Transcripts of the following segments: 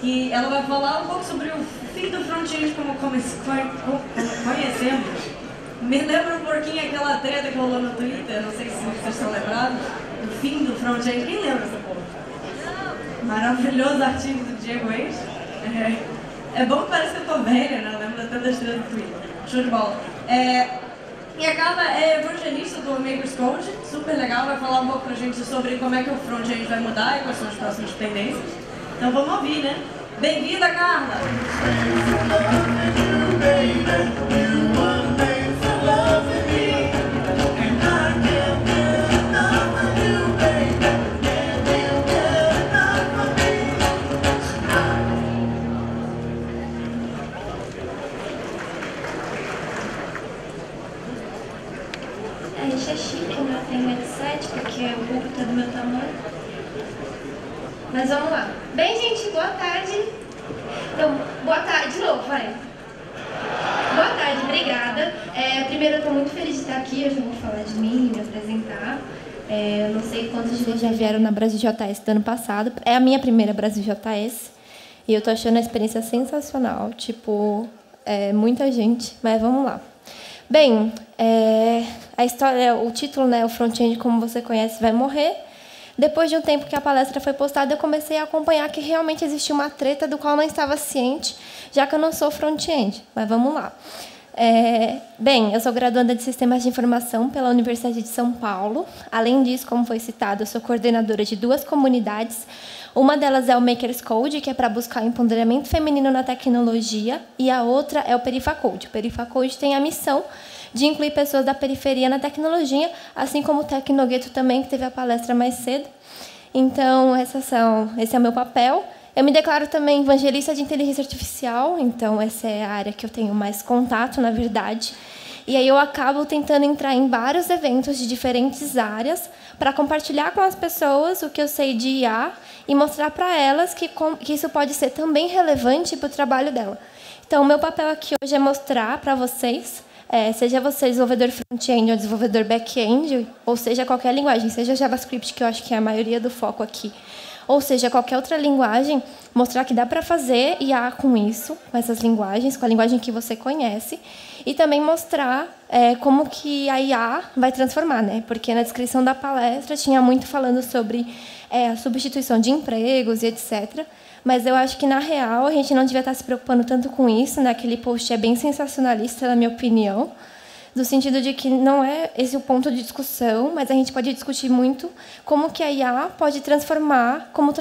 que ela vai falar um pouco sobre o fim do front-end como conhecemos. Me lembra um pouquinho aquela treta que rolou no Twitter, não sei se vocês estão lembrados, do fim do front-end. Quem lembra essa porra? Maravilhoso artigo do Diego Reis. É bom que parece que eu tô velha, né? Eu lembro até das tretas do Twitter. Show de bola. E a Carla é evangelista do Makers Code, super legal, vai falar um pouco pra gente sobre como é que o front-end vai mudar e quais são as próximas tendências. Então vamos ouvir, né? Bem-vinda, Carla! Isso é chique, né? Tem headset, porque o público tá do meu tamanho. Mas vamos lá. Bem, gente, boa tarde. Então, boa tarde de novo, vai. Boa tarde, obrigada. Primeiro, eu tô muito feliz de estar aqui. Eu já vou falar de mim, me apresentar. Eu não sei quantos de vocês já vieram na Brasil JS do ano passado. É a minha primeira Brasil JS. E eu tô achando a experiência sensacional. Tipo, muita gente, mas vamos lá. Bem, a história, o título, né, o front-end, como você conhece, vai morrer. Depois de um tempo que a palestra foi postada, eu comecei a acompanhar que realmente existia uma treta do qual eu não estava ciente, já que eu não sou front-end. Mas vamos lá. Bem, eu sou graduanda de Sistemas de Informação pela Universidade de São Paulo. Além disso, como foi citado, eu sou coordenadora de 2 comunidades. Uma delas é o Makers Code, que é para buscar o empoderamento feminino na tecnologia, e a outra é o Perifacode. O Perifacode tem a missão de incluir pessoas da periferia na tecnologia, assim como o Tecnogueto também, que teve a palestra mais cedo. Então, esse é o meu papel. Eu me declaro também evangelista de inteligência artificial, então essa é a área que eu tenho mais contato, na verdade. E aí eu acabo tentando entrar em vários eventos de diferentes áreas para compartilhar com as pessoas o que eu sei de IA e mostrar para elas que isso pode ser também relevante para o trabalho dela. Então, o meu papel aqui hoje é mostrar para vocês, seja você desenvolvedor front-end ou desenvolvedor back-end, ou seja, qualquer linguagem, seja JavaScript, que eu acho que é a maioria do foco aqui, ou seja, qualquer outra linguagem, mostrar que dá para fazer IA com isso, com essas linguagens, com a linguagem que você conhece, e também mostrar como que a IA vai transformar, né? Porque na descrição da palestra tinha muito falando sobre a substituição de empregos e etc., mas eu acho que, na real, a gente não devia estar se preocupando tanto com isso, né? Aquele post é bem sensacionalista, na minha opinião, no sentido de que não é esse o ponto de discussão, mas a gente pode discutir muito como que a IA pode transformar como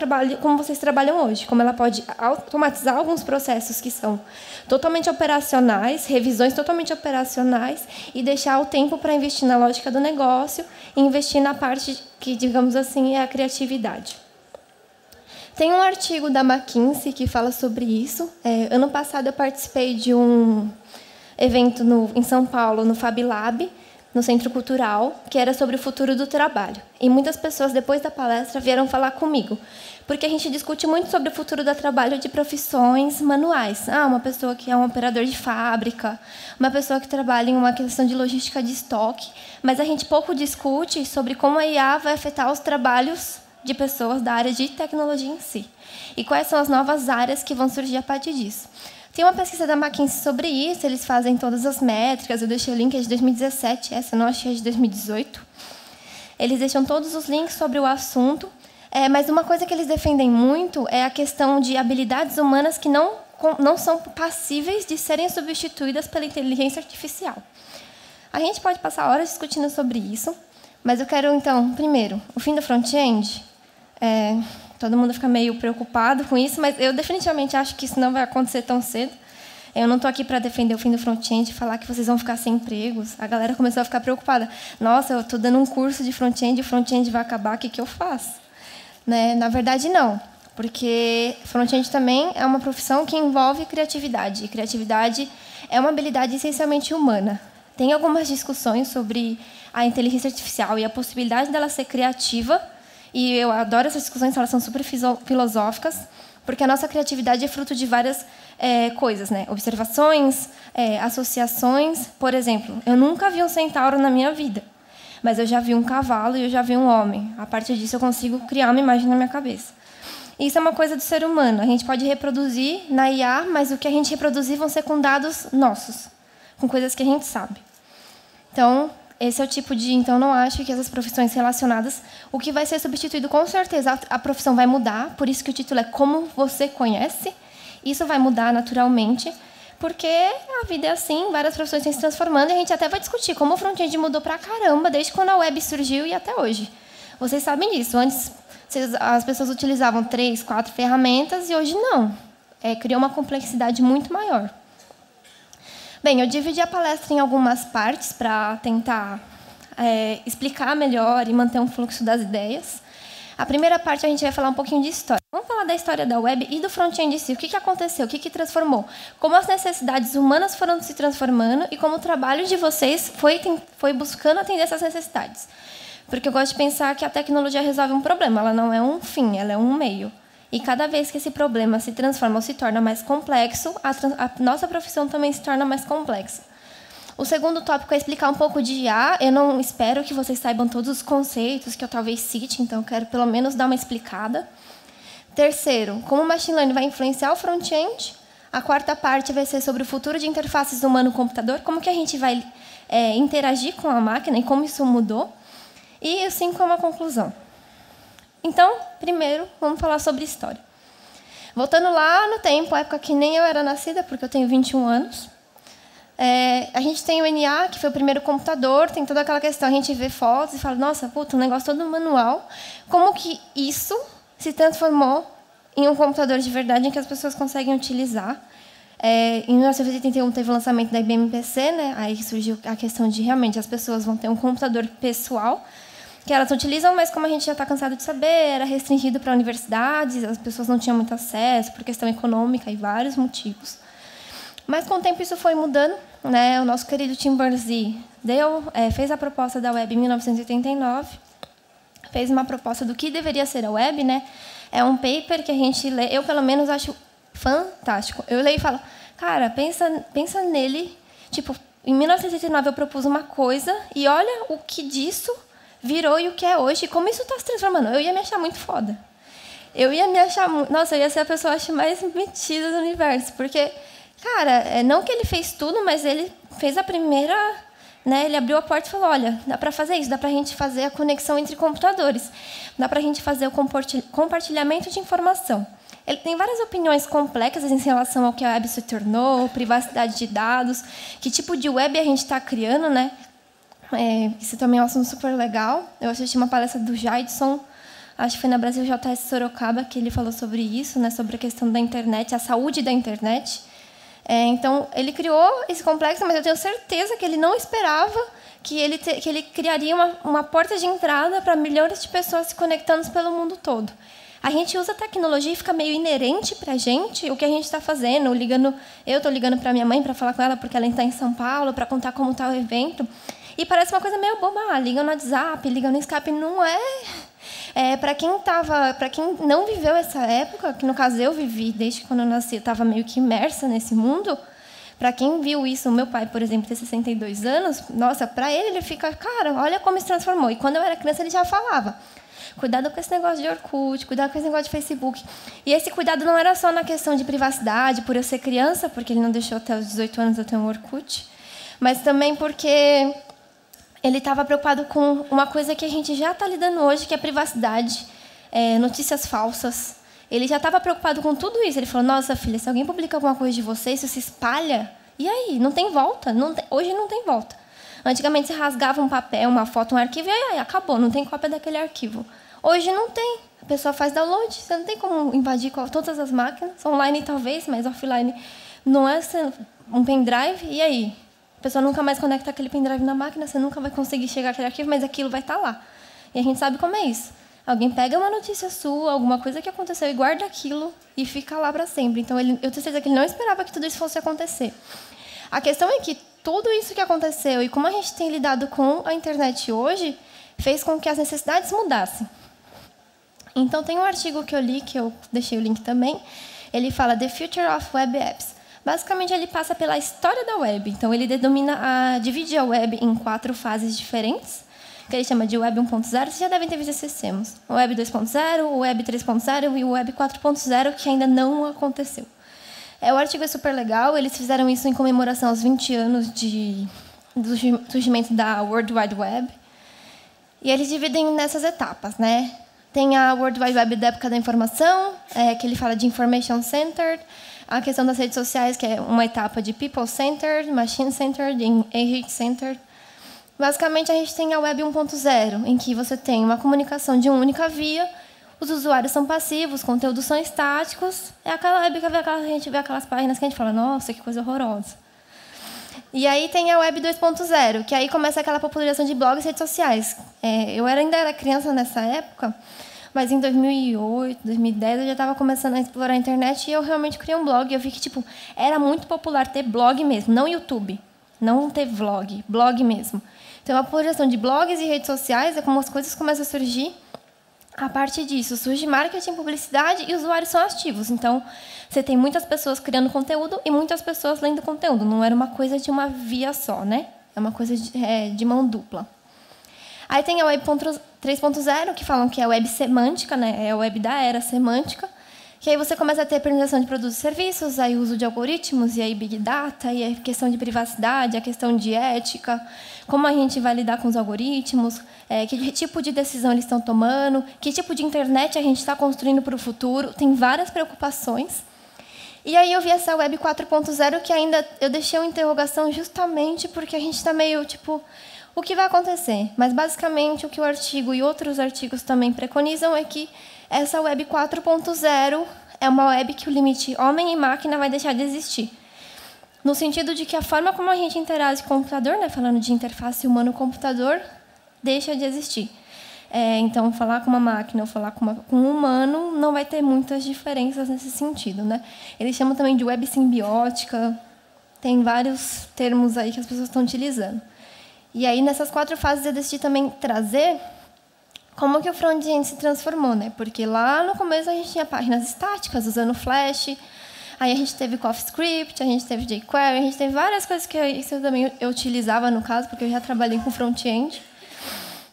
vocês trabalham hoje, como ela pode automatizar alguns processos que são totalmente operacionais, revisões totalmente operacionais, e deixar o tempo para investir na lógica do negócio e investir na parte que, digamos assim, é a criatividade. Tem um artigo da McKinsey que fala sobre isso. Ano passado eu participei de um evento em São Paulo, no Fab Lab, no Centro Cultural, que era sobre o futuro do trabalho. E muitas pessoas, depois da palestra, vieram falar comigo, porque a gente discute muito sobre o futuro do trabalho de profissões manuais. Uma pessoa que é um operador de fábrica, uma pessoa que trabalha em uma questão de logística de estoque, mas a gente pouco discute sobre como a IA vai afetar os trabalhos de pessoas da área de tecnologia em si. E quais são as novas áreas que vão surgir a partir disso. Tem uma pesquisa da McKinsey sobre isso, eles fazem todas as métricas, eu deixei o link, é de 2017, essa eu não achei, é de 2018. Eles deixam todos os links sobre o assunto, mas uma coisa que eles defendem muito é a questão de habilidades humanas que não são passíveis de serem substituídas pela inteligência artificial. A gente pode passar horas discutindo sobre isso, mas eu quero, então, primeiro, o fim do front-end. Todo mundo fica meio preocupado com isso, mas eu definitivamente acho que isso não vai acontecer tão cedo. Eu não estou aqui para defender o fim do front-end e falar que vocês vão ficar sem empregos. A galera começou a ficar preocupada. Nossa, eu estou dando um curso de front-end e o front-end vai acabar, o que eu faço? Né? Na verdade, não. Porque front-end também é uma profissão que envolve criatividade. E criatividade é uma habilidade essencialmente humana. Tem algumas discussões sobre a inteligência artificial e a possibilidade dela ser criativa, e eu adoro essas discussões, elas são super filosóficas, porque a nossa criatividade é fruto de várias coisas, né? Observações, associações. Por exemplo, eu nunca vi um centauro na minha vida, mas eu já vi um cavalo e eu já vi um homem. A partir disso, eu consigo criar uma imagem na minha cabeça. Isso é uma coisa do ser humano. A gente pode reproduzir na IA, mas o que a gente reproduzir vão ser com dados nossos, com coisas que a gente sabe. Então, esse é o tipo de... Então, não acho que essas profissões relacionadas... O que vai ser substituído, com certeza, a profissão vai mudar. Por isso que o título é Como Você Conhece. Isso vai mudar naturalmente, porque a vida é assim, várias profissões estão se transformando, e a gente até vai discutir como o front-end mudou pra caramba, desde quando a web surgiu e até hoje. Vocês sabem disso. Antes, as pessoas utilizavam 3, 4 ferramentas, e hoje não. Criou uma complexidade muito maior. Bem, eu dividi a palestra em algumas partes para tentar explicar melhor e manter um fluxo das ideias. A primeira parte a gente vai falar um pouquinho de história. Vamos falar da história da web e do front-end em si. O que aconteceu? O que transformou? Como as necessidades humanas foram se transformando e como o trabalho de vocês foi buscando atender essas necessidades. Porque eu gosto de pensar que a tecnologia resolve um problema. Ela não é um fim, ela é um meio. E cada vez que esse problema se transforma ou se torna mais complexo, a nossa profissão também se torna mais complexa. O segundo tópico é explicar um pouco de IA. Eu não espero que vocês saibam todos os conceitos que eu talvez cite, então eu quero pelo menos dar uma explicada. Terceiro, como o machine learning vai influenciar o front-end. A quarta parte vai ser sobre o futuro de interfaces humano-computador, como que a gente vai interagir com a máquina e como isso mudou. E o 5 é uma conclusão. Então, primeiro, vamos falar sobre história. Voltando lá no tempo, a época que nem eu era nascida, porque eu tenho 21 anos, a gente tem o NA, que foi o primeiro computador, tem toda aquela questão, a gente vê fotos e fala, nossa, puta, um negócio todo manual. Como que isso se transformou em um computador de verdade em que as pessoas conseguem utilizar? Em 1981 teve o lançamento da IBM PC, né? Aí surgiu a questão de realmente as pessoas vão ter um computador pessoal, que elas utilizam, mas como a gente já está cansado de saber, era restringido para universidades, as pessoas não tinham muito acesso por questão econômica e vários motivos. Mas, com o tempo, isso foi mudando, né? O nosso querido Tim Berners-Lee fez a proposta da web em 1989, fez uma proposta do que deveria ser a web, né? É um paper que a gente lê, eu, pelo menos, acho fantástico. Eu leio e falo, cara, pensa nele. Tipo, em 1989 eu propus uma coisa e olha o que disso virou e o que é hoje, como isso está se transformando. Eu ia me achar muito foda. Eu ia me achar... Nossa, eu ia ser a pessoa acho, mais metida do universo. Porque, cara, não que ele fez tudo, mas ele fez a primeira... Né, ele abriu a porta e falou, olha, dá para fazer isso, dá para a gente fazer a conexão entre computadores, dá para a gente fazer o compartilhamento de informação. Ele tem várias opiniões complexas em relação ao que a web se tornou, privacidade de dados, que tipo de web a gente está criando, né? Isso também é um assunto super legal. Eu assisti uma palestra do Jaidson, acho que foi na Brasil JS Sorocaba, que ele falou sobre isso, né, sobre a questão da internet, a saúde da internet. Então, ele criou esse complexo, mas eu tenho certeza que ele não esperava que ele criaria uma porta de entrada para milhões de pessoas se conectando pelo mundo todo. A gente usa a tecnologia e fica meio inerente para a gente o que a gente está fazendo. Eu estou ligando para minha mãe para falar com ela porque ela está em São Paulo, para contar como está o evento. E parece uma coisa meio boba. Liga no WhatsApp, liga no Skype. Não é. Para quem não viveu essa época, que no caso eu vivi, desde quando eu nasci, eu estava meio que imersa nesse mundo. Para quem viu isso, o meu pai, por exemplo, tem 62 anos, nossa, para ele fica, cara, olha como se transformou. E quando eu era criança, ele já falava, cuidado com esse negócio de Orkut, cuidado com esse negócio de Facebook. E esse cuidado não era só na questão de privacidade, por eu ser criança, porque ele não deixou até os 18 anos eu ter um Orkut, mas também porque ele estava preocupado com uma coisa que a gente já está lidando hoje, que é a privacidade, notícias falsas. Ele já estava preocupado com tudo isso. Ele falou, nossa, filha, se alguém publica alguma coisa de você, isso se espalha, e aí? Não tem volta. Hoje não tem volta. Antigamente, você rasgava um papel, uma foto, um arquivo, e aí acabou, não tem cópia daquele arquivo. Hoje não tem. A pessoa faz download, você não tem como invadir todas as máquinas. Online talvez, mas offline não é um pendrive, e aí? A pessoa nunca mais conecta aquele pendrive na máquina, você nunca vai conseguir chegar àquele arquivo, mas aquilo vai estar lá. E a gente sabe como é isso. Alguém pega uma notícia sua, alguma coisa que aconteceu, e guarda aquilo e fica lá para sempre. Então, eu tenho certeza que ele não esperava que tudo isso fosse acontecer. A questão é que tudo isso que aconteceu e como a gente tem lidado com a internet hoje fez com que as necessidades mudassem. Então, tem um artigo que eu li, que eu deixei o link também, ele fala The Future of Web Apps. Basicamente, ele passa pela história da web. Então, ele divide a web em 4 fases diferentes, que ele chama de Web 1.0. Vocês já devem ter visto esses termos. O Web 2.0, o Web 3.0 e o Web 4.0, que ainda não aconteceu. O artigo é super legal. Eles fizeram isso em comemoração aos 20 anos do surgimento da World Wide Web. E eles dividem nessas etapas, né? Tem a World Wide Web da época da informação, que ele fala de Information Centered. A questão das redes sociais, que é uma etapa de People Centered, Machine Centered e Agent Centered. Basicamente, a gente tem a Web 1.0, em que você tem uma comunicação de uma única via, os usuários são passivos, conteúdos são estáticos. É aquela web que a gente vê aquelas páginas que a gente fala, nossa, que coisa horrorosa. E aí tem a Web 2.0, que aí começa aquela popularização de blogs e redes sociais. Eu ainda era criança nessa época, mas em 2008, 2010, eu já estava começando a explorar a internet e eu realmente criei um blog. E eu vi que era muito popular ter blog mesmo, não YouTube. Não ter vlog, blog mesmo. Então, a popularização de blogs e redes sociais é como as coisas começam a surgir. A partir disso, surge marketing, publicidade e usuários são ativos. Então, você tem muitas pessoas criando conteúdo e muitas pessoas lendo conteúdo. Não era uma coisa de uma via só, né? É uma coisa de mão dupla. Aí tem a Web 3.0, que falam que é a web semântica, né? É a web da era semântica. Que aí você começa a ter personalização de produtos e serviços, aí uso de algoritmos, e aí Big Data, e aí questão de privacidade, a questão de ética, como a gente vai lidar com os algoritmos, que tipo de decisão eles estão tomando, que tipo de internet a gente está construindo para o futuro. Tem várias preocupações. E aí eu vi essa Web 4.0, que ainda eu deixei uma interrogação justamente porque a gente está meio, o que vai acontecer? Mas, basicamente, o que o artigo e outros artigos também preconizam é que essa Web 4.0 é uma web que o limite homem e máquina vai deixar de existir. No sentido de que a forma como a gente interage com o computador, né, falando de interface humano-computador, deixa de existir. Então, falar com uma máquina ou falar com um humano não vai ter muitas diferenças nesse sentido, né? Eles chamam também de web simbiótica. Tem vários termos aí que as pessoas estão utilizando. E aí, nessas 4 fases, eu decidi também trazer como que o front-end se transformou, né? Porque lá no começo a gente tinha páginas estáticas usando Flash, aí a gente teve CoffeeScript, a gente teve jQuery, a gente teve várias coisas que eu utilizava no caso, porque eu já trabalhei com front-end.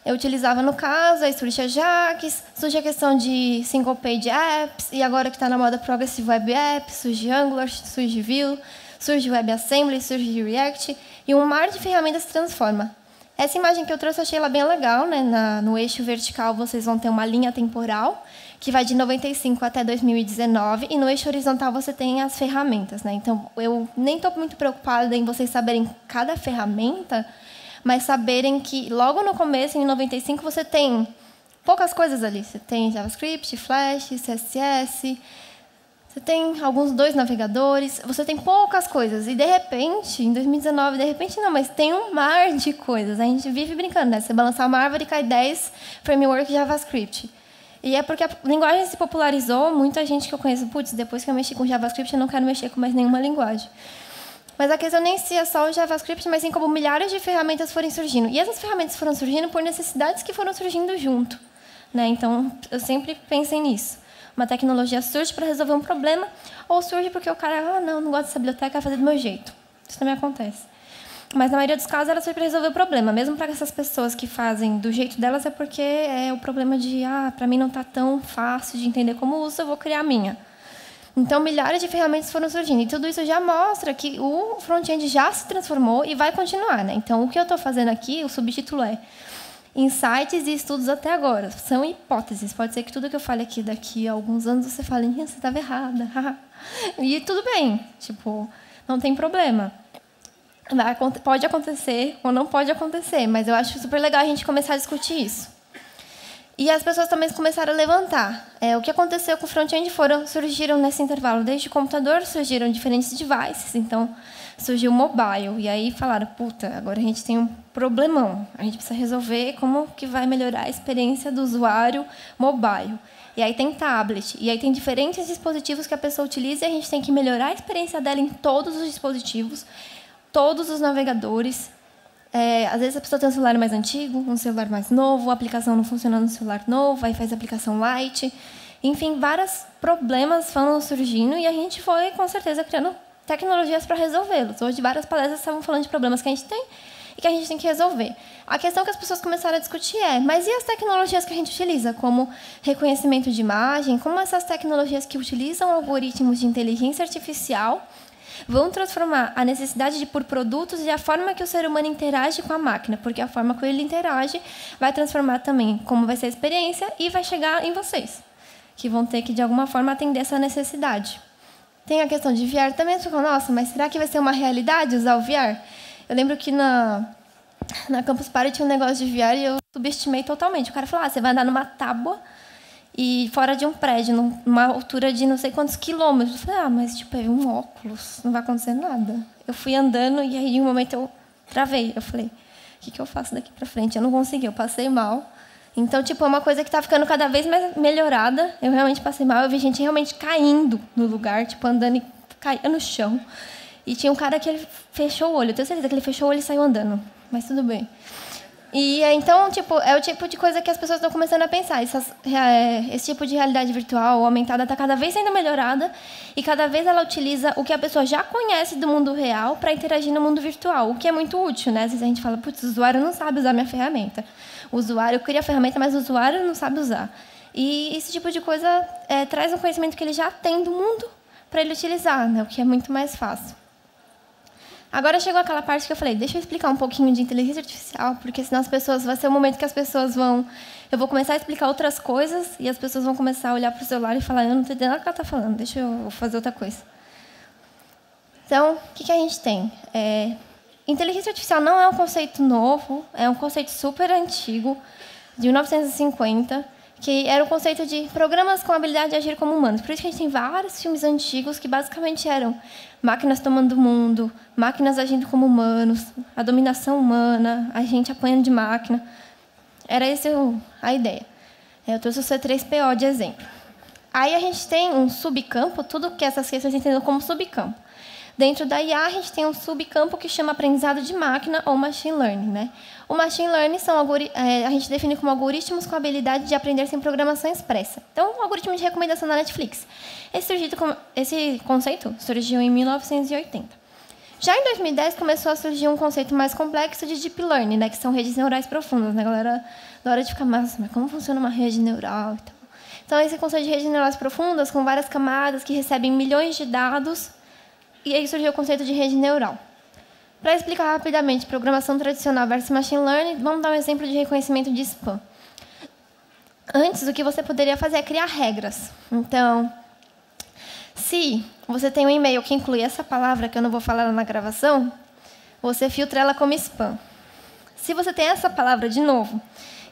Eu utilizava no caso, aí surge a Ajax, surge a questão de single-page apps, e agora que está na moda Progressive Web Apps, surge Angular, surge Vue, surge WebAssembly, surge React, e um mar de ferramentas se transforma. Essa imagem que eu trouxe, eu achei ela bem legal, né? No eixo vertical, vocês vão ter uma linha temporal, que vai de 95 até 2019, e no eixo horizontal você tem as ferramentas, né? Então, eu nem estou muito preocupada em vocês saberem cada ferramenta, mas saberem que, logo no começo, em 95, você tem poucas coisas ali. Você tem JavaScript, Flash, CSS, você tem alguns 2 navegadores, você tem poucas coisas. E, de repente, em 2019, de repente não, mas tem um mar de coisas. A gente vive brincando, né? Você balançar uma árvore e cai 10 frameworks de JavaScript. E é porque a linguagem se popularizou, muita gente que eu conheço, depois que eu mexi com JavaScript, eu não quero mexer com mais nenhuma linguagem. Mas a questão nem se é só o JavaScript, mas sim como milhares de ferramentas forem surgindo. E essas ferramentas foram surgindo por necessidades que foram surgindo junto, né? Então, eu sempre pensei nisso. Uma tecnologia surge para resolver um problema, ou surge porque o cara, não gosto dessa biblioteca, vai fazer do meu jeito. Isso também acontece. Mas, na maioria dos casos, ela surge para resolver o problema. Mesmo para essas pessoas que fazem do jeito delas, é porque é o problema de, para mim não está tão fácil de entender como usa, eu vou criar a minha. Então, milhares de ferramentas foram surgindo. E tudo isso já mostra que o front-end já se transformou e vai continuar, né? Então, o que eu estou fazendo aqui, o subtítulo é Insights e Estudos até agora. São hipóteses. Pode ser que tudo que eu fale aqui daqui a alguns anos você fale, você estava errada. E tudo bem. Não tem problema. Pode acontecer ou não pode acontecer, mas eu acho super legal a gente começar a discutir isso. E as pessoas também começaram a levantar. O que aconteceu com o front-end surgiram nesse intervalo. Desde o computador surgiram diferentes devices. Então, surgiu o mobile. E aí falaram, agora a gente tem um problemão. A gente precisa resolver como que vai melhorar a experiência do usuário mobile. E aí tem tablet. E aí tem diferentes dispositivos que a pessoa utiliza e a gente tem que melhorar a experiência dela em todos os dispositivos, todos os navegadores. Às vezes a pessoa tem um celular mais antigo, um celular mais novo, a aplicação não funciona no celular novo, aí faz a aplicação light. Enfim, vários problemas foram surgindo e a gente foi, com certeza, criando tecnologias para resolvê-los. Hoje, várias palestras estavam falando de problemas que a gente tem e que a gente tem que resolver. A questão que as pessoas começaram a discutir é, mas e as tecnologias que a gente utiliza, como reconhecimento de imagem, como essas tecnologias que utilizam algoritmos de inteligência artificial vão transformar a necessidade por produtos e a forma que o ser humano interage com a máquina, porque a forma que ele interage vai transformar também como vai ser a experiência e vai chegar em vocês, que vão ter que, de alguma forma, atender essa necessidade. Tem a questão de VR também, você fala, nossa, mas será que vai ser uma realidade usar o VR? Eu lembro que na Campus Party tinha um negócio de VR e eu subestimei totalmente. O cara falou, você vai andar numa tábua e fora de um prédio, numa altura de não sei quantos quilômetros. Eu falei, mas tipo, é um óculos, não vai acontecer nada. Eu fui andando e aí, em um momento, eu travei. Eu falei, o que eu faço daqui para frente? Eu não consegui, eu passei mal. Então, tipo, é uma coisa que está ficando cada vez mais melhorada. Eu realmente passei mal, eu vi gente realmente caindo no lugar, tipo, andando e caía no chão. E tinha um cara que ele fechou o olho. Eu tenho certeza que ele fechou o olho e saiu andando. Mas tudo bem. E então, tipo, é o tipo de coisa que as pessoas estão começando a pensar. Esse tipo de realidade virtual aumentada está cada vez sendo melhorada e cada vez ela utiliza o que a pessoa já conhece do mundo real para interagir no mundo virtual, o que é muito útil, né? Às vezes a gente fala, putz, o usuário não sabe usar minha ferramenta. O usuário cria a ferramenta, mas o usuário não sabe usar. E esse tipo de coisa traz um conhecimento que ele já tem do mundo para ele utilizar, né? O que é muito mais fácil. Agora chegou aquela parte que eu falei, deixa eu explicar um pouquinho de inteligência artificial, porque senão vai ser o momento que as pessoas eu vou começar a explicar outras coisas e as pessoas vão começar a olhar para o celular e falar, eu não estou entendendo nada que ela está falando, deixa eu fazer outra coisa. Então, o que a gente tem? Inteligência artificial não é um conceito novo, é um conceito super antigo, de 1950, que era o conceito de programas com a habilidade de agir como humanos. Por isso que a gente tem vários filmes antigos que basicamente eram máquinas tomando o mundo, máquinas agindo como humanos, a dominação humana, a gente apanhando de máquina. Era essa a ideia. Eu trouxe o C3PO de exemplo. Aí a gente tem um subcampo, tudo que essas questões entendem como subcampo. Dentro da IA, a gente tem um subcampo que chama aprendizado de máquina ou machine learning, né? O machine learning a gente define como algoritmos com a habilidade de aprender sem programação expressa. Então, um algoritmo de recomendação da Netflix. Esse conceito surgiu em 1980. Já em 2010, começou a surgir um conceito mais complexo de deep learning, né? Que são redes neurais profundas, né, galera? Na hora de ficar, mas como funciona uma rede neural e tal. Então, esse conceito de redes neurais profundas, com várias camadas que recebem milhões de dados. E aí surgiu o conceito de rede neural. Para explicar rapidamente programação tradicional versus machine learning, vamos dar um exemplo de reconhecimento de spam. Antes, o que você poderia fazer é criar regras. Então, se você tem um e-mail que inclui essa palavra, que eu não vou falar na gravação, você filtra ela como spam. Se você tem essa palavra de novo,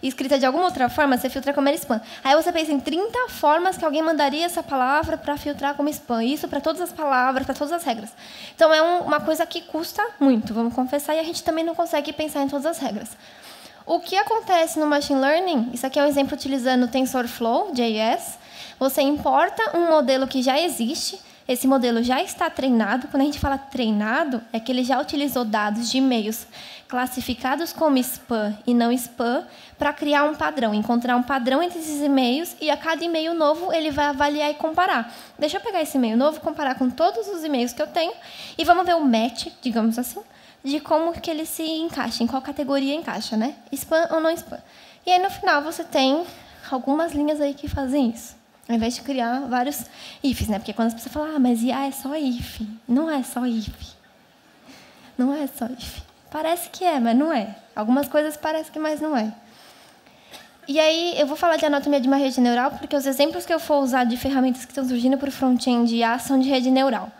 escrita de alguma outra forma, você filtra como spam. Aí você pensa em 30 formas que alguém mandaria essa palavra para filtrar como spam. Isso para todas as palavras, para todas as regras. Então, é uma coisa que custa muito, vamos confessar, e a gente também não consegue pensar em todas as regras. O que acontece no Machine Learning, isso aqui é um exemplo utilizando o TensorFlow, JS. Você importa um modelo que já existe, esse modelo já está treinado. Quando a gente fala treinado, é que ele já utilizou dados de e-mails classificados como spam e não spam para criar um padrão, encontrar um padrão entre esses e-mails e a cada e-mail novo ele vai avaliar e comparar. Deixa eu pegar esse e-mail novo, comparar com todos os e-mails que eu tenho e vamos ver o match, digamos assim, de como que ele se encaixa, em qual categoria encaixa, né? Spam ou não spam. E aí, no final, você tem algumas linhas aí que fazem isso. Ao invés de criar vários ifs, né? Porque quando as pessoas falam, mas IA é só if. Não é só if. Não é só if. Parece que é, mas não é. Algumas coisas parecem que mais não é. E aí, eu vou falar de anatomia de uma rede neural, porque os exemplos que eu for usar de ferramentas que estão surgindo para o front-end IA são de rede neural.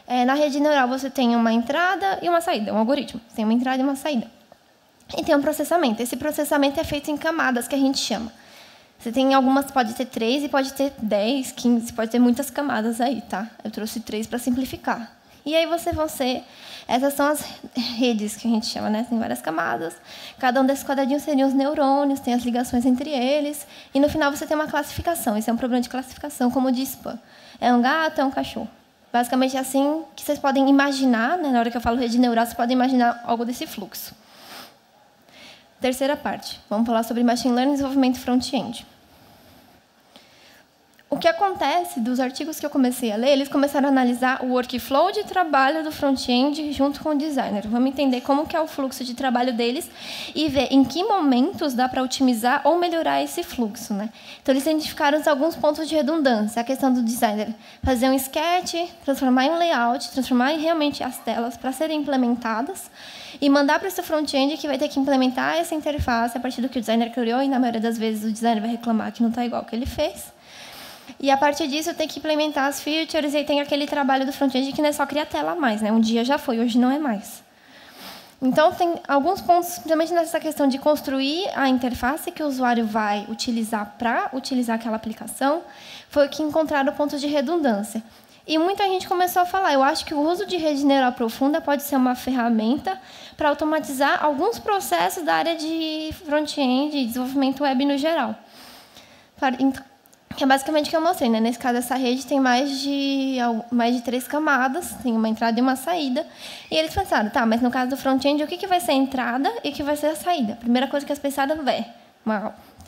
Na rede neural, você tem uma entrada e uma saída, um algoritmo. Você tem uma entrada e uma saída. E tem um processamento. Esse processamento é feito em camadas, que a gente chama. Você tem algumas, pode ter 3 e pode ter 10, 15, pode ter muitas camadas aí, tá? Eu trouxe 3 para simplificar. E aí essas são as redes que a gente chama, né? Tem várias camadas. Cada um desses quadradinhos seriam os neurônios, tem as ligações entre eles. E no final você tem uma classificação. Esse é um problema de classificação, como o de spam. É um gato, é um cachorro. Basicamente é assim que vocês podem imaginar, né? Na hora que eu falo rede neural, vocês podem imaginar algo desse fluxo. Terceira parte. Vamos falar sobre Machine Learning e desenvolvimento front-end. O que acontece, dos artigos que eu comecei a ler, eles começaram a analisar o workflow de trabalho do front-end junto com o designer. Vamos entender como que é o fluxo de trabalho deles e ver em que momentos dá para otimizar ou melhorar esse fluxo, né? Então, eles identificaram alguns pontos de redundância. A questão do designer fazer um sketch, transformar em layout, transformar em realmente as telas para serem implementadas e mandar para o seu front-end que vai ter que implementar essa interface a partir do que o designer criou, e, na maioria das vezes, o designer vai reclamar que não está igual ao que ele fez. E, a partir disso, tem que implementar as features, e aí tem aquele trabalho do front-end que não é só criar tela a mais, né? Um dia já foi, hoje não é mais. Então, tem alguns pontos, principalmente nessa questão de construir a interface que o usuário vai utilizar para utilizar aquela aplicação, foi o que encontraram pontos de redundância. E muita gente começou a falar, eu acho que o uso de rede neural profunda pode ser uma ferramenta para automatizar alguns processos da área de front-end e desenvolvimento web no geral. Que é basicamente o que eu mostrei, né? Nesse caso, essa rede tem mais de 3 camadas, tem uma entrada e uma saída. E eles pensaram, tá, mas no caso do front-end, o que vai ser a entrada e o que vai ser a saída? A primeira coisa que eles pensaram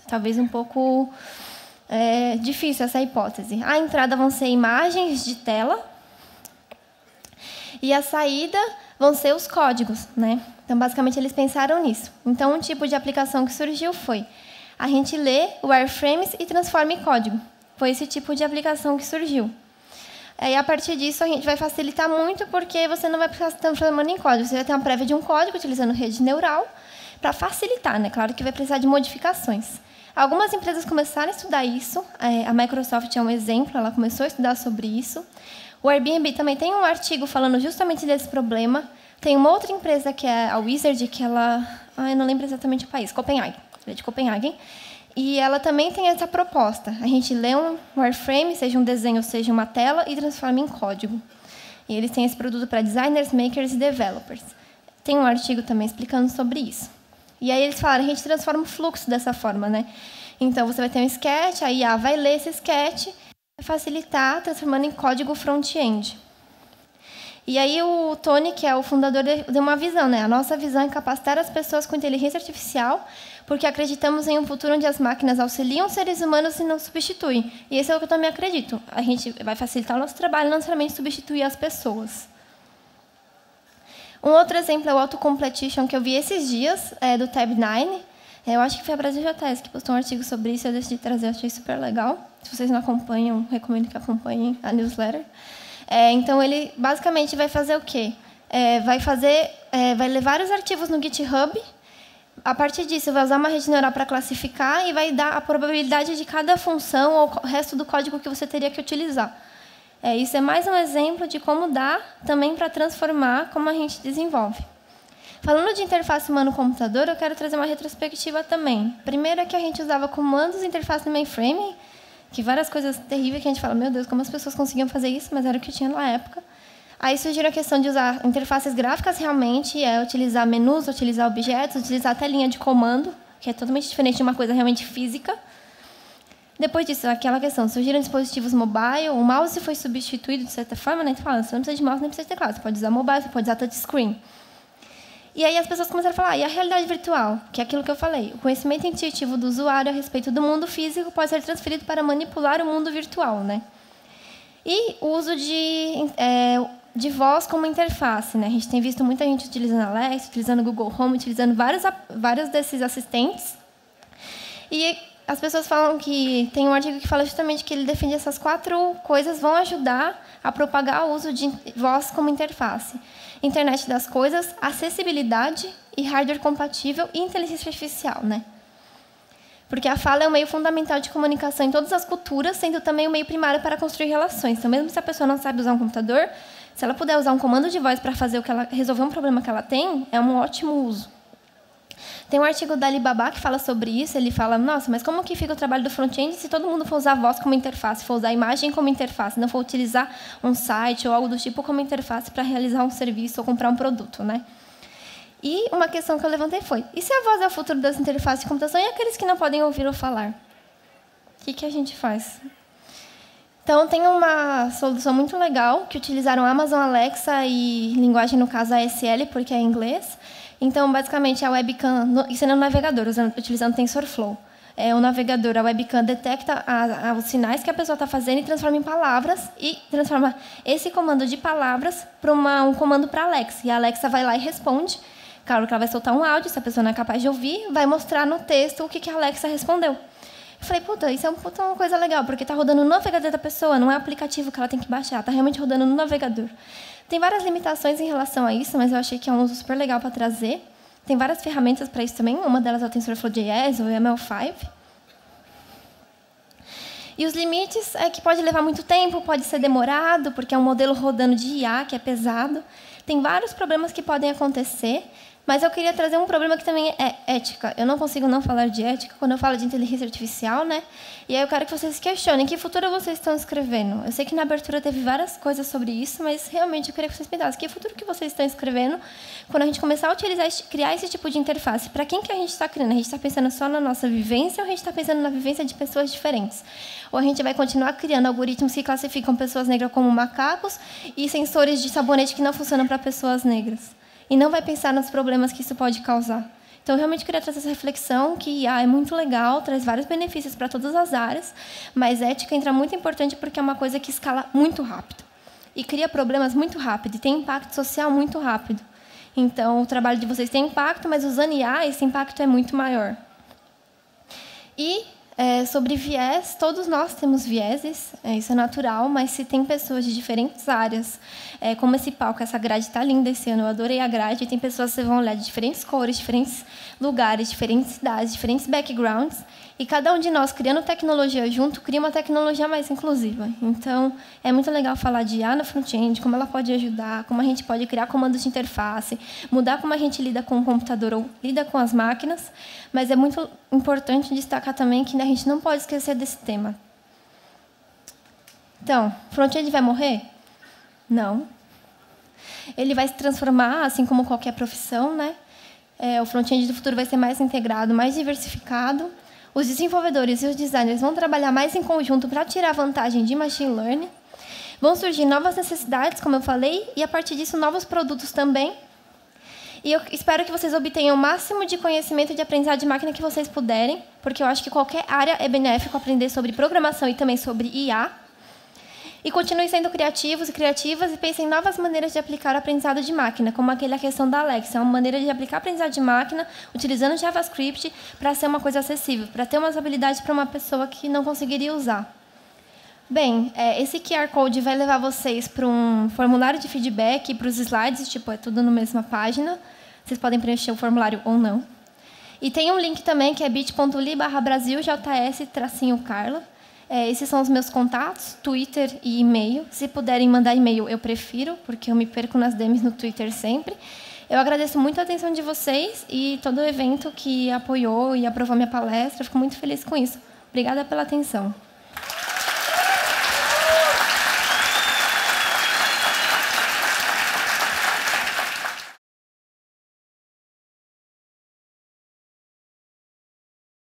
talvez um pouco difícil essa hipótese. A entrada vão ser imagens de tela e a saída vão ser os códigos, né? Então, basicamente, eles pensaram nisso. Então, um tipo de aplicação que surgiu foi a gente lê wireframes e transforma em código. Foi esse tipo de aplicação que surgiu. E, a partir disso, a gente vai facilitar muito, porque você não vai precisar transformando em código. Você vai ter uma prévia de um código, utilizando rede neural, para facilitar, né? Claro que vai precisar de modificações. Algumas empresas começaram a estudar isso. A Microsoft é um exemplo, ela começou a estudar sobre isso. O Airbnb também tem um artigo falando justamente desse problema. Tem uma outra empresa, que é a Wizard, que ela... eu não lembro exatamente o país, Copenhague. Ela é de Copenhague. E ela também tem essa proposta. A gente lê um wireframe, seja um desenho, seja uma tela, e transforma em código. E eles têm esse produto para designers, makers e developers. Tem um artigo também explicando sobre isso. E aí eles falaram, a gente transforma o fluxo dessa forma, né? Então, você vai ter um sketch, a IA vai ler esse sketch, vai facilitar, transformando em código front-end. E aí o Tony, que é o fundador, deu uma visão, né? A nossa visão é capacitar as pessoas com inteligência artificial, porque acreditamos em um futuro onde as máquinas auxiliam os seres humanos e não substituem. E esse é o que eu também acredito. A gente vai facilitar o nosso trabalho, não necessariamente substituir as pessoas. Um outro exemplo é o Auto-Completion, que eu vi esses dias, do Tab9. Eu acho que foi a Brasil JS que postou um artigo sobre isso, eu decidi trazer, eu achei super legal. Se vocês não acompanham, recomendo que acompanhem a newsletter. Então, ele basicamente vai fazer o quê? Vai levar os arquivos no GitHub. A partir disso, vai usar uma rede neural para classificar e vai dar a probabilidade de cada função ou o resto do código que você teria que utilizar. Isso é mais um exemplo de como dá também para transformar como a gente desenvolve. Falando de interface humano-computador, eu quero trazer uma retrospectiva também. Primeiro é que a gente usava comandos de interface no mainframe, que várias coisas terríveis que a gente fala, meu Deus, como as pessoas conseguiam fazer isso, mas era o que tinha na época. Aí surgiu a questão de usar interfaces gráficas realmente, utilizar menus, utilizar objetos, utilizar até linha de comando, que é totalmente diferente de uma coisa realmente física. Depois disso, aquela questão, surgiram dispositivos mobile, o mouse foi substituído de certa forma, né? Fala, você não precisa de mouse, nem precisa de teclado, você pode usar mobile, você pode usar touchscreen. E aí as pessoas começaram a falar, e a realidade virtual? Que é aquilo que eu falei, o conhecimento intuitivo do usuário a respeito do mundo físico pode ser transferido para manipular o mundo virtual, né? E o uso de voz como interface, né? A gente tem visto muita gente utilizando Alexa, utilizando Google Home, utilizando vários desses assistentes. E as pessoas falam que... Tem um artigo que fala justamente que ele defende essas 4 coisas vão ajudar a propagar o uso de voz como interface. Internet das coisas, acessibilidade e hardware compatível e inteligência artificial, né? Porque a fala é um meio fundamental de comunicação em todas as culturas, sendo também um meio primário para construir relações. Então, mesmo se a pessoa não sabe usar um computador, se ela puder usar um comando de voz para resolver um problema que ela tem, é um ótimo uso. Tem um artigo da Alibaba que fala sobre isso. Ele fala, nossa, mas como que fica o trabalho do front-end se todo mundo for usar a voz como interface, for usar a imagem como interface, não for utilizar um site ou algo do tipo como interface para realizar um serviço ou comprar um produto, né? E uma questão que eu levantei foi, e se a voz é o futuro das interfaces de computação e aqueles que não podem ouvir ou falar? O que a gente faz? Então, tem uma solução muito legal que utilizaram Amazon Alexa e linguagem, no caso, ASL, porque é em inglês. Então, basicamente, a webcam, isso é no navegador, utilizando TensorFlow. o navegador, a webcam, detecta os sinais que a pessoa está fazendo e transforma em palavras, e transforma esse comando de palavras para um comando para a Alexa. E a Alexa vai lá e responde. Claro que ela vai soltar um áudio, se a pessoa não é capaz de ouvir, vai mostrar no texto o que a Alexa respondeu. Eu falei, puta, isso é uma coisa legal, porque está rodando no navegador da pessoa, não é aplicativo que ela tem que baixar, está realmente rodando no navegador. Tem várias limitações em relação a isso, mas eu achei que é um uso super legal para trazer. Tem várias ferramentas para isso também, uma delas é o TensorFlow.js, o ML5. E os limites é que pode levar muito tempo, pode ser demorado, porque é um modelo rodando de IA, que é pesado. Tem vários problemas que podem acontecer, mas eu queria trazer um problema que também é ética. Eu não consigo não falar de ética quando eu falo de inteligência artificial, né? E aí eu quero que vocês questionem que futuro vocês estão escrevendo. Eu sei que na abertura teve várias coisas sobre isso, mas realmente eu queria que vocês pensassem que futuro que vocês estão escrevendo quando a gente começar a utilizar, criar esse tipo de interface. Para quem que a gente está criando? A gente está pensando só na nossa vivência ou a gente está pensando na vivência de pessoas diferentes? Ou a gente vai continuar criando algoritmos que classificam pessoas negras como macacos e sensores de sabonete que não funcionam para pessoas negras? E não vai pensar nos problemas que isso pode causar. Então, eu realmente queria trazer essa reflexão que IA é muito legal, traz vários benefícios para todas as áreas, mas ética entra muito importante porque é uma coisa que escala muito rápido. E cria problemas muito rápido, e tem impacto social muito rápido. Então, o trabalho de vocês tem impacto, mas usando IA, esse impacto é muito maior. E sobre viés, todos nós temos vieses, isso é natural, mas se tem pessoas de diferentes áreas, como esse palco, essa grade está linda esse ano, eu adorei a grade, e tem pessoas que vocês vão olhar de diferentes cores, diferentes lugares, diferentes cidades, diferentes backgrounds, e cada um de nós, criando tecnologia junto, cria uma tecnologia mais inclusiva. Então, é muito legal falar de IA no front-end, como ela pode ajudar, como a gente pode criar comandos de interface, mudar como a gente lida com o computador ou lida com as máquinas, mas é muito importante destacar também que a gente não pode esquecer desse tema. Então, front-end vai morrer? Não. Ele vai se transformar, assim como qualquer profissão, né? O front-end do futuro vai ser mais integrado, mais diversificado. Os desenvolvedores e os designers vão trabalhar mais em conjunto para tirar vantagem de machine learning. Vão surgir novas necessidades, como eu falei, e, a partir disso, novos produtos também. E eu espero que vocês obtenham o máximo de conhecimento de aprendizado de máquina que vocês puderem, porque eu acho que qualquer área é benéfico aprender sobre programação e também sobre IA. E continuem sendo criativos e criativas e pensem em novas maneiras de aplicar o aprendizado de máquina, como aquela questão da Alexa, uma maneira de aplicar aprendizado de máquina utilizando JavaScript para ser uma coisa acessível, para ter umas habilidades para uma pessoa que não conseguiria usar. Bem, esse QR Code vai levar vocês para um formulário de feedback, para os slides, é tudo na mesma página. Vocês podem preencher o formulário ou não. E tem um link também, que é bit.ly/brasil_js-carla. Esses são os meus contatos, Twitter e e-mail. Se puderem mandar e-mail, eu prefiro, porque eu me perco nas DMs no Twitter sempre. Eu agradeço muito a atenção de vocês e todo o evento que apoiou e aprovou minha palestra. Eu fico muito feliz com isso. Obrigada pela atenção.